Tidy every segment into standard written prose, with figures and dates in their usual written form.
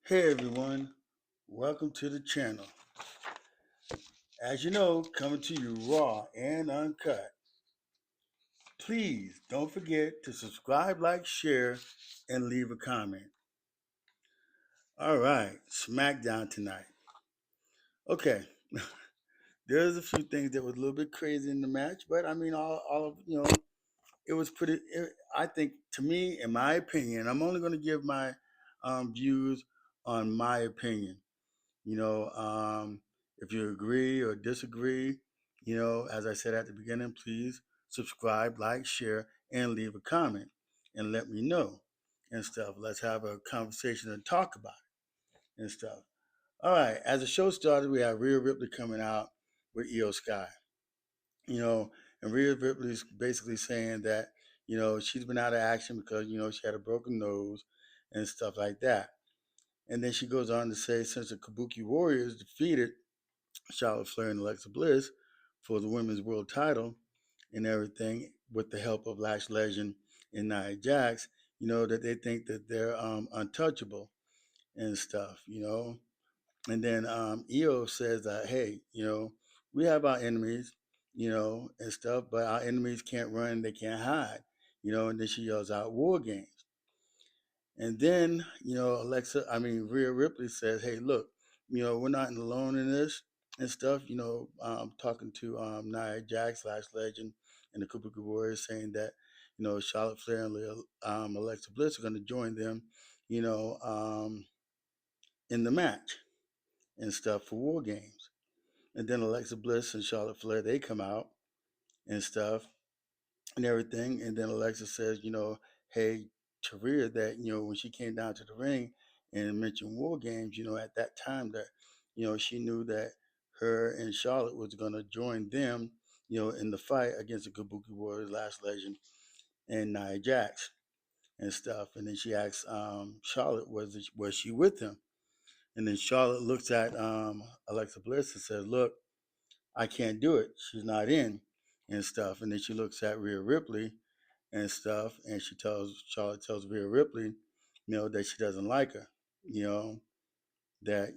Hey everyone, welcome to the channel. As you know, coming to you raw and uncut. Please don't forget to subscribe, like, share, and leave a comment. All right, SmackDown tonight. Okay, there's a few things that was a little bit crazy in the match, but I mean, all of it was pretty. I think, to me, in my opinion, I'm only going to give my views on my opinion. You know, if you agree or disagree, as I said at the beginning, please subscribe, like, share, and leave a comment and let me know and stuff. Let's have a conversation and talk about it and stuff. All right, as the show started, we have Rhea Ripley coming out with Io Sky, you know, and Rhea Ripley's basically saying that, she's been out of action because, she had a broken nose and stuff like that. And then she goes on to say, since the Kabuki Warriors defeated Charlotte Flair and Alexa Bliss for the women's world title and everything with the help of Lash Legend and Nia Jax, that they think that they're untouchable and stuff. And then Io says that, hey, we have our enemies, and stuff, but our enemies can't run, they can't hide, and then she yells out war games. And then, Rhea Ripley says, hey, look, we're not alone in this and stuff. Talking to Nia Jax, Lash Legend, and the Kabuki Warriors, saying that, Charlotte Flair and Alexa Bliss are going to join them, you know, um, in the match and stuff for War Games. And then Alexa Bliss and Charlotte Flair, they come out and stuff and everything. And then Alexa says, hey, to Rhea that, when she came down to the ring and mentioned War Games, at that time that, she knew that her and Charlotte was going to join them, in the fight against the Kabuki Warriors, Last Legend, and Nia Jax and stuff. And then she asks Charlotte, was she with him? And then Charlotte looks at Alexa Bliss and says, look, I can't do it. She's not in and stuff. And then she looks at Rhea Ripley and stuff, and Charlotte tells Rhea Ripley, that she doesn't like her, you know, that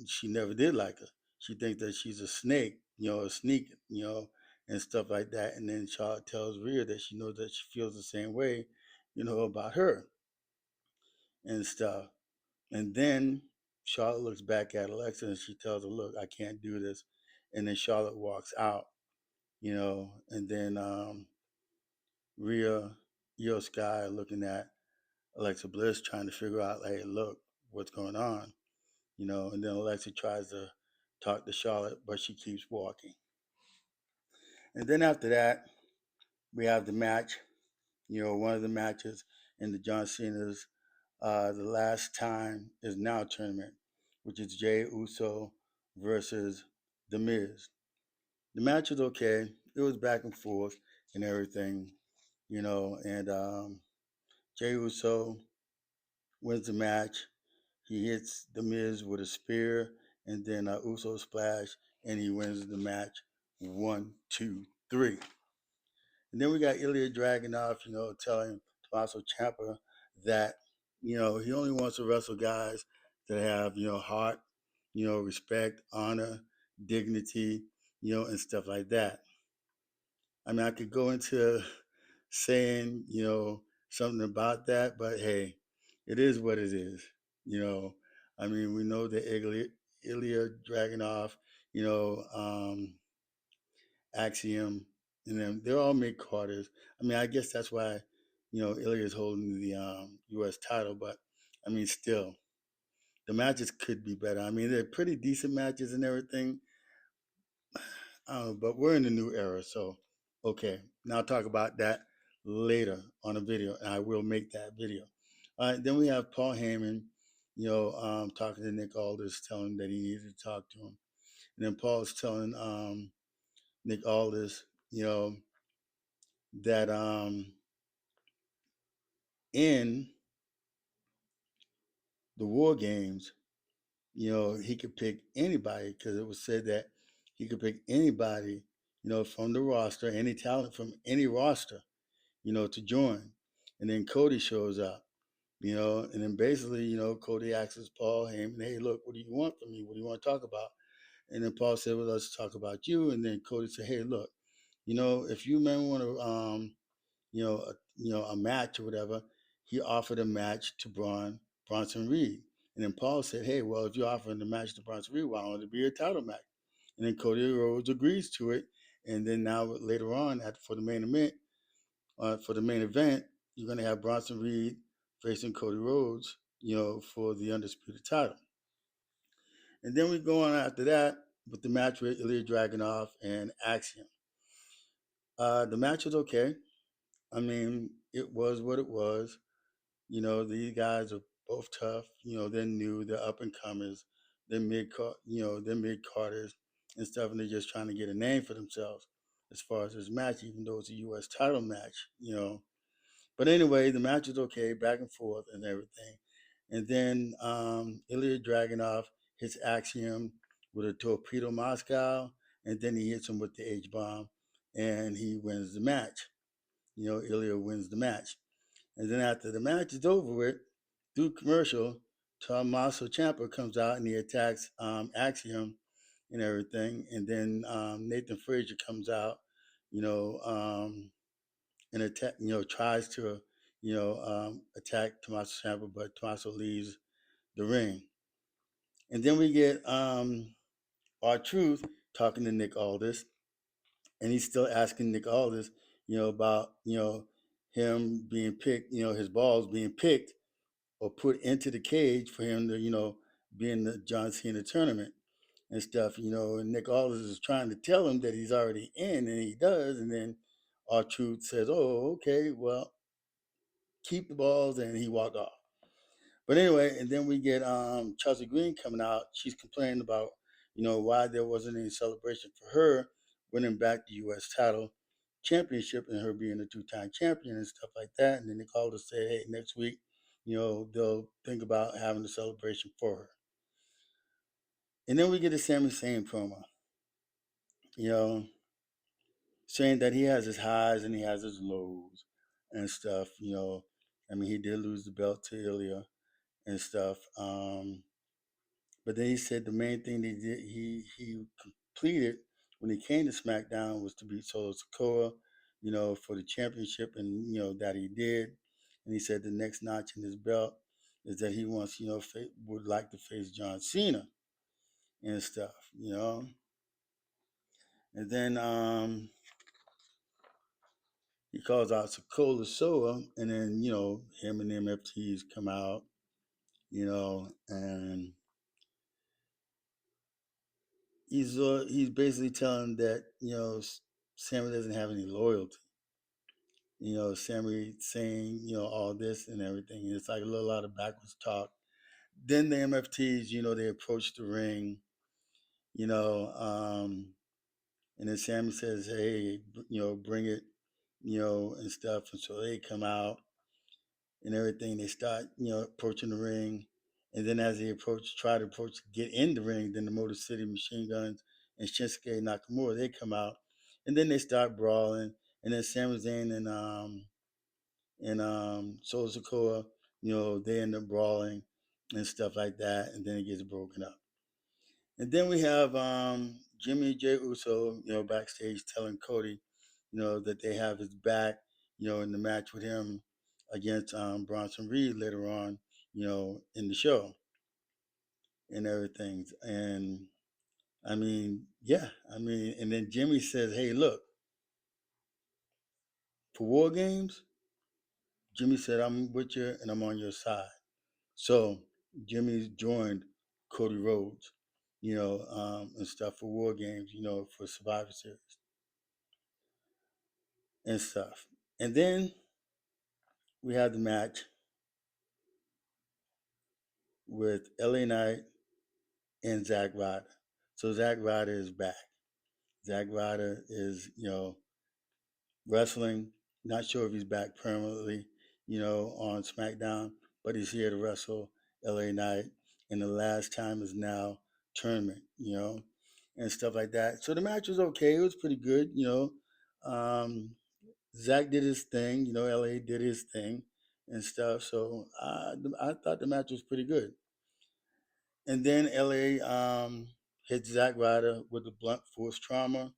she never did like her. She thinks that she's a snake, a sneak, and stuff like that. And then Charlotte tells Rhea that she knows that she feels the same way, about her and stuff. And then Charlotte looks back at Alexa and she tells her, "Look, I can't do this." And then Charlotte walks out, and then Rhea, Io Sky looking at Alexa Bliss trying to figure out, hey, look, what's going on, and then Alexa tries to talk to Charlotte, but she keeps walking. And then after that, we have the match, one of the matches in the John Cena's The Last Time Is Now tournament, which is Jey Uso versus The Miz. The match was okay. It was back and forth and everything, and Jey Uso wins the match. He hits The Miz with a spear and then a Uso splash, and he wins the match 1, 2, 3. And then we got Ilja Dragunov, telling Tommaso Ciampa that, he only wants to wrestle guys that have, heart, respect, honor, dignity, and stuff like that. I mean, I could go into saying, something about that, but hey, it is what it is. You know, I mean, we know that Ilya Dragunov, you know, um, Axiom, and them, they're all mid Carters. I mean, I guess that's why, Ilya is holding the U.S. title, but I mean, still, the matches could be better. I mean, they're pretty decent matches and everything, but we're in a new era, so okay. Now I'll talk about that later on a video, and I will make that video. All right, then we have Paul Heyman, talking to Nick Aldis, telling him that he needs to talk to him. And then Paul is telling Nick Aldis, that in the War Games, he could pick anybody because it was said that he could pick anybody, from the roster, any talent from any roster, to join. And then Cody shows up, And then basically, Cody asks Paul Heyman, hey, look, what do you want from me? What do you want to talk about? And then Paul said, well, let's talk about you. And then Cody said, hey, look, if you men want to, a match or whatever, he offered a match to Bronson Reed. And then Paul said, hey, well, if you're offering the match to Bronson Reed, why don't it be a title match? And then Cody Rhodes agrees to it. And then now later on, for the main event, you're going to have Bronson Reed facing Cody Rhodes, for the undisputed title. And then we go on after that with the match with Ilja Dragunov and Axiom. The match was okay. I mean, it was what it was. These guys are both tough. They're new, they're up and comers, they're mid carders and stuff, and they're just trying to get a name for themselves as far as this match, even though it's a U.S. title match. But anyway, the match was okay, back and forth and everything. And then Ilya Dragunov hits Axiom with a torpedo Moscow, and then he hits him with the H bomb, and he wins the match. Ilya wins the match. And then after the match is over with, through commercial, Tommaso Ciampa comes out and he attacks Axiom and everything. And then Nathan Frazier comes out, you know, and attack, tries to, attack Tommaso Ciampa, but Tommaso leaves the ring. And then we get R-Truth talking to Nick Aldis, and he's still asking Nick Aldis, about, him being picked, his balls being picked or put into the cage for him to, be in the John Cena tournament and stuff, and Nick Aldis is trying to tell him that he's already in, and he does, and then R-Truth says, oh, okay, well, keep the balls, and he walked off. But anyway, and then we get Chelsea Green coming out. She's complaining about, why there wasn't any celebration for her winning back the U.S. title championship and her being a two-time champion and stuff like that. And then they called to say, hey, next week, they'll think about having a celebration for her. And then we get a Sami Zayn promo, you know, saying that he has his highs and he has his lows and stuff. I mean, he did lose the belt to Ilya and stuff. But then he said the main thing that he completed when he came to SmackDown was to beat Solo Sikoa, for the championship, and that he did. And he said the next notch in his belt is that he wants, would like to face John Cena and stuff. And then he calls out Sokola Soa, and then him and the MFTs come out, and he's basically telling that Sammy doesn't have any loyalty. Sammy saying all this and everything. And it's like a little lot of backwards talk. Then the MFTs, they approach the ring, you know, um, and then Sammy says, "Hey, bring it," and stuff. And so they come out and everything. They start, approaching the ring. And then as they try to approach, get in the ring, then the Motor City Machine Guns and Shinsuke Nakamura, they come out. And then they start brawling. And then Sami Zayn and Solo Sikoa, they end up brawling and stuff like that. And then it gets broken up. And then we have Jimmy J. Uso, backstage telling Cody, that they have his back, in the match with him against Bronson Reed later on, in the show and everything. And I mean, yeah, and then Jimmy says, hey, look, for War Games, Jimmy said, I'm with you and I'm on your side. So Jimmy's joined Cody Rhodes, and stuff for War Games, for Survivor Series and stuff. And then we had the match with LA Knight and Zack Ryder. So Zack Ryder is back. Zack Ryder is, wrestling. Not sure if he's back permanently, on SmackDown, but he's here to wrestle LA Knight. And the last time is now tournament, and stuff like that. So the match was okay. It was pretty good. Zack did his thing. LA did his thing. and stuff. So I thought the match was pretty good. And then LA hits Zack Ryder with a blunt force trauma,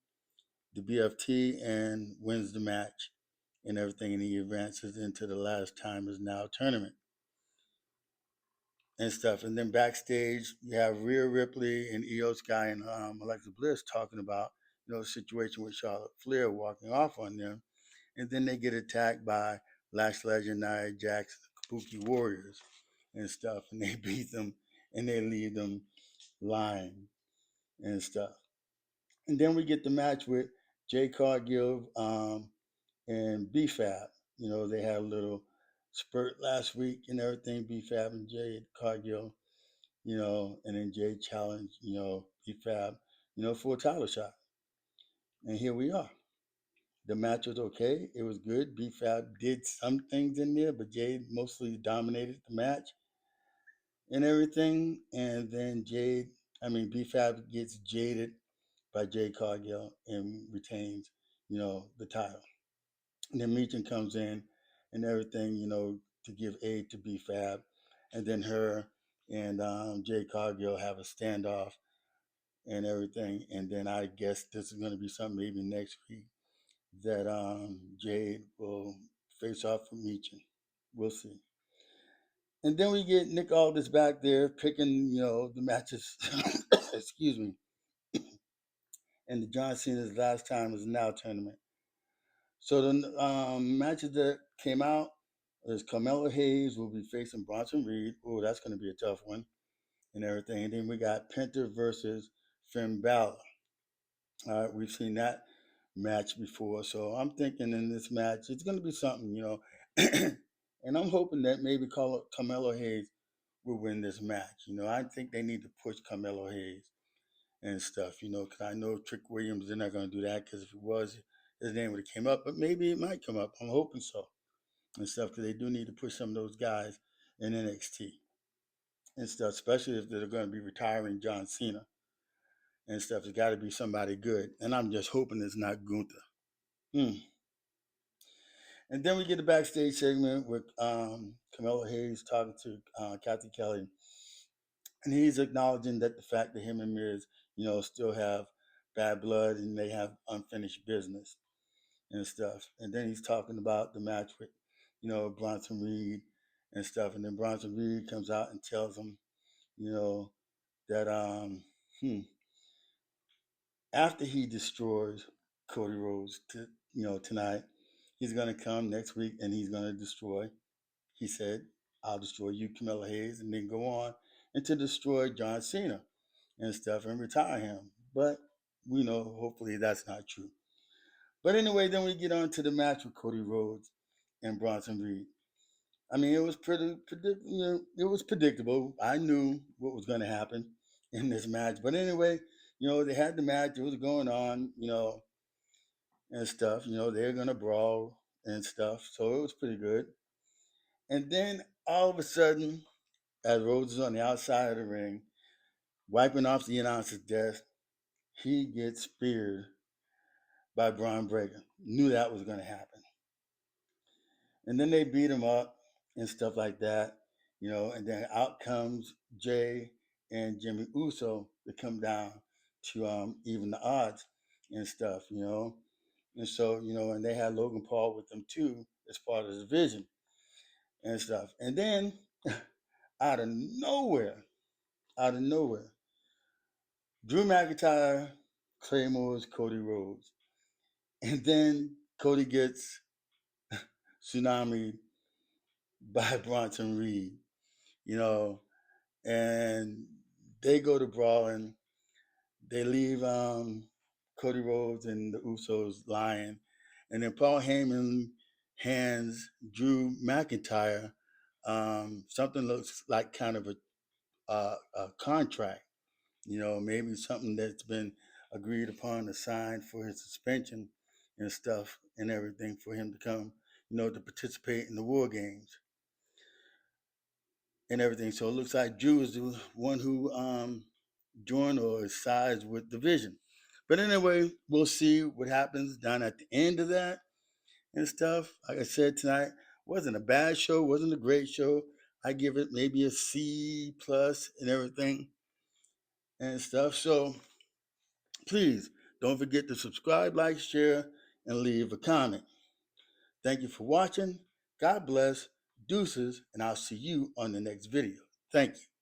the BFT, and wins the match and everything. And he advances into the last time is now tournament and stuff. And then backstage, you have Rhea Ripley and Io Sky and Alexa Bliss talking about the situation with Charlotte Flair walking off on them, and then they get attacked by Lash Legend, Nia Jax, Kabuki Warriors and stuff, and they beat them and they leave them lying and stuff. And then we get the match with Jade Cargill and B-Fab. They had a little spurt last week and everything, B-Fab and Jade Cargill, and then Jade challenged, B-Fab, for a title shot. And here we are. The match was okay. It was good. B-Fab did some things in there, but Jade mostly dominated the match and everything. And then B-Fab gets jaded by Jade Cargill and retains, the title. And then Meechin comes in and everything, to give aid to B-Fab. And then her and Jade Cargill have a standoff and everything. And then I guess this is going to be something maybe next week that Jade will face off with Meechin. We'll see. And then we get Nick Aldis back there picking, the matches. Excuse me. And the John Cena's last time is now tournament. So the matches that came out is Carmelo Hayes will be facing Bronson Reed. Oh, that's going to be a tough one and everything. And then we got Penta versus Finn Balor. All right, we've seen that match before. So I'm thinking in this match, it's going to be something. And I'm hoping that maybe Carmelo Hayes will win this match. I think they need to push Carmelo Hayes and stuff, because I know Trick Williams, they're not going to do that because if it was, his name would have came up. But maybe it might come up. I'm hoping so and stuff because they do need to push some of those guys in NXT and stuff, especially if they're going to be retiring John Cena and stuff. It's got to be somebody good. And I'm just hoping it's not Gunther. And then we get the backstage segment with Carmelo Hayes talking to Kathy Kelly. And he's acknowledging that the fact that him and Miz, still have bad blood and they have unfinished business and stuff. And then he's talking about the match with, Bronson Reed and stuff. And then Bronson Reed comes out and tells him, that after he destroys Cody Rhodes tonight, he's gonna come next week and he's gonna destroy. He said, "I'll destroy you, Carmelo Hayes," and then go on and to destroy John Cena and stuff and retire him. But we know, hopefully, that's not true. But anyway, then we get on to the match with Cody Rhodes and Bronson Reed. I mean, it was it was predictable. I knew what was going to happen in this match. But anyway, they had the match. It was going on, and stuff. They're going to brawl and stuff. So it was pretty good. And then all of a sudden, as Rhodes is on the outside of the ring, wiping off the announcer's desk, he gets speared by Braun Breaker. Knew that was going to happen. And then they beat him up and stuff like that, and then out comes Jay and Jimmy Uso to come down to even the odds and stuff, And so, and they had Logan Paul with them too as part of the division and stuff. And then out of nowhere, out of nowhere, Drew McIntyre claymores Cody Rhodes. And then Cody gets tsunami by Bronson Reed, you know, and they go to brawling. They leave Cody Rhodes and the Usos lying. And then Paul Heyman hands Drew McIntyre something looks like kind of a contract, maybe something that's been agreed upon, assigned for his suspension and stuff and everything for him to come, to participate in the war games and everything. So it looks like Drew is the one who joined or sides with the Vision. But anyway, we'll see what happens down at the end of that and stuff. Like I said tonight, Wasn't a bad show, wasn't a great show. I give it maybe a C plus and everything and stuff. So please don't forget to subscribe, like, share, and leave a comment. Thank you for watching. God bless. Deuces, and I'll see you on the next video. Thank you.